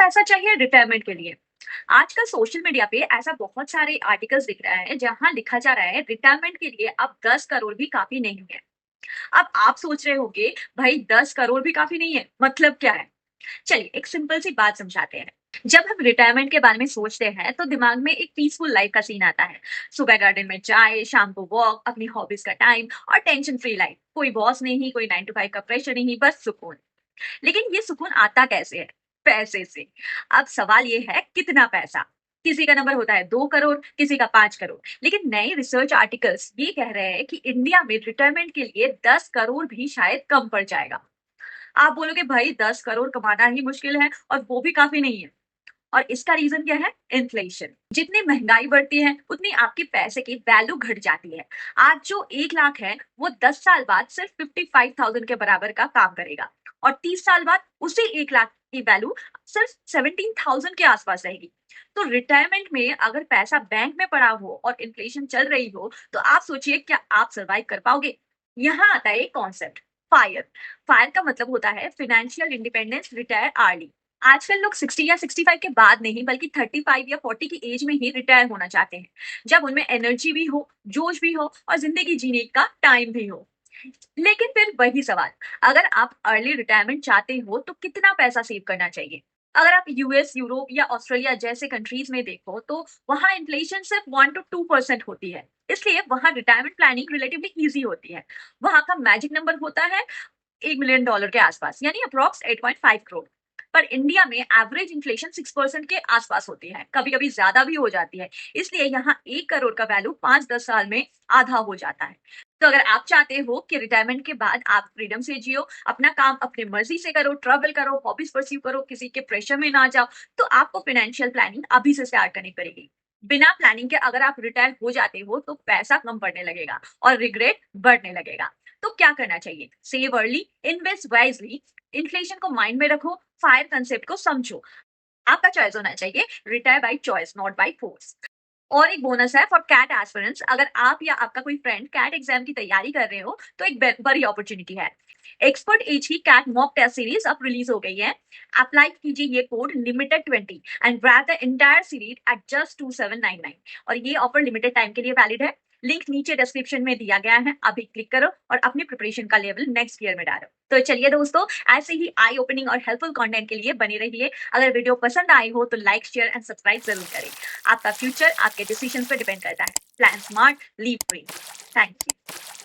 पैसा चाहिए रिटायरमेंट के लिए। आजकल सोशल मीडिया पे ऐसा बहुत सारे आर्टिकल्स दिख रहा है जहां लिखा जा रहा है रिटायरमेंट के लिए अब 10 करोड़ भी काफी नहीं है। अब आप सोच रहे होंगे, भाई 10 करोड़ भी काफी नहीं है, मतलब क्या है? चलिए एक सिंपल सी बात समझाते हैं। जब हम रिटायरमेंट के बारे में सोचते हैं तो दिमाग में एक पीसफुल लाइफ का सीन आता है। सुबह गार्डन में चाय, शाम को वॉक, अपनी हॉबीज का टाइम और टेंशन फ्री लाइफ। कोई बॉस नहीं, कोई 9 to 5 का प्रेशर नहीं, बस सुकून। लेकिन ये सुकून आता कैसे है? पैसे से। अब सवाल ये है, कितना पैसा? किसी का नंबर होता है 2 करोड़, किसी का 5 करोड़। लेकिन नए रिसर्च आर्टिकल्स ये कह रहे हैं कि इंडिया में रिटायरमेंट के लिए 10 करोड़ भी शायद कम पड़ जाएगा। आप बोलोगे भाई 10 करोड़ कमाना ही मुश्किल है और वो भी काफी नहीं है। और इसका रीजन क्या है? इन्फ्लेशन। जितनी महंगाई बढ़ती है उतनी आपके पैसे की वैल्यू घट जाती है। आज जो 1 लाख है वो 10 साल बाद सिर्फ 55,000 के बराबर का काम करेगा। और 30 साल बाद उसी 1 लाख की वैल्यू सिर्फ 17,000 के आसपास रहेगी। तो रिटायरमेंट में अगर पैसा बैंक में पड़ा हो और इन्फ्लेशन चल रही हो तो आप सोचिए, क्या आप सर्वाइव कर पाओगे? यहाँ आता है एक कॉन्सेप्ट, फायर। फायर का मतलब होता है फाइनेंशियल इंडिपेंडेंस रिटायर अर्ली। आजकल लोग 60 या 65 के बाद नहीं बल्कि 35 या 40 की एज में ही रिटायर होना चाहते हैं, जब उनमें एनर्जी भी हो, जोश भी हो और जिंदगी जीने का टाइम भी हो। लेकिन फिर वही सवाल, अगर आप अर्ली रिटायरमेंट चाहते हो तो कितना पैसा सेव करना चाहिए? अगर आप यूएस, यूरोप या ऑस्ट्रेलिया जैसे कंट्रीज में देखो तो वहां इन्फ्लेशन सिर्फ 1 to 2% होती है। इसलिए वहां रिटायरमेंट प्लानिंग रिलेटिवली इजी होती है। वहां का मैजिक नंबर होता है $1 मिलियन के आसपास, यानी अप्रॉक्स 8.5 करोड़। पर इंडिया में एवरेज इन्फ्लेशन 6% के आसपास होती है, कभी कभी ज्यादा भी हो जाती है। इसलिए यहाँ 1 करोड़ का वैल्यू 5-10 साल में आधा हो जाता है। तो अगर आप चाहते हो कि रिटायरमेंट के बाद आप फ्रीडम से जियो, अपना काम अपनी मर्जी से करो, ट्रैवल करो, हॉबीज परस्यू करो, किसी के प्रेशर में ना जाओ, तो आपको फाइनेंशियल प्लानिंग अभी से स्टार्ट करनी पड़ेगी। बिना प्लानिंग के अगर आप रिटायर हो जाते हो तो पैसा कम पड़ने लगेगा और रिग्रेट बढ़ने लगेगा। तो क्या करना चाहिए? Save early, invest wisely, inflation को माइंड में रखो, फायर कंसेप्ट को समझो। आपका चॉइस होना चाहिए retire by choice, not by force. और एक बोनस है फॉर कैट एस्पिरेंट्स, अगर आप या आपका कोई फ्रेंड कैट एग्जाम की तैयारी कर रहे हो तो एक बड़ी अपॉर्चुनिटी है। एक्सपर्ट एज की कैट मॉक टेस्ट सीरीज अब रिलीज हो गई है। अप्लाई कीजिए ये code limited 20 and grab the entire series at just 2799। और ये ऑफर लिमिटेड टाइम के लिए वैलिड है। लिंक नीचे डिस्क्रिप्शन में दिया गया है, अभी क्लिक करो और अपनी प्रिपरेशन का लेवल नेक्स्ट ईयर में डालो। तो चलिए दोस्तों, ऐसे ही आई ओपनिंग और हेल्पफुल कंटेंट के लिए बने रहिए। अगर वीडियो पसंद आई हो तो लाइक, शेयर एंड सब्सक्राइब जरूर करें। आपका फ्यूचर आपके डिसीजन पर डिपेंड करता है। Plan smart, leave free. Thank you.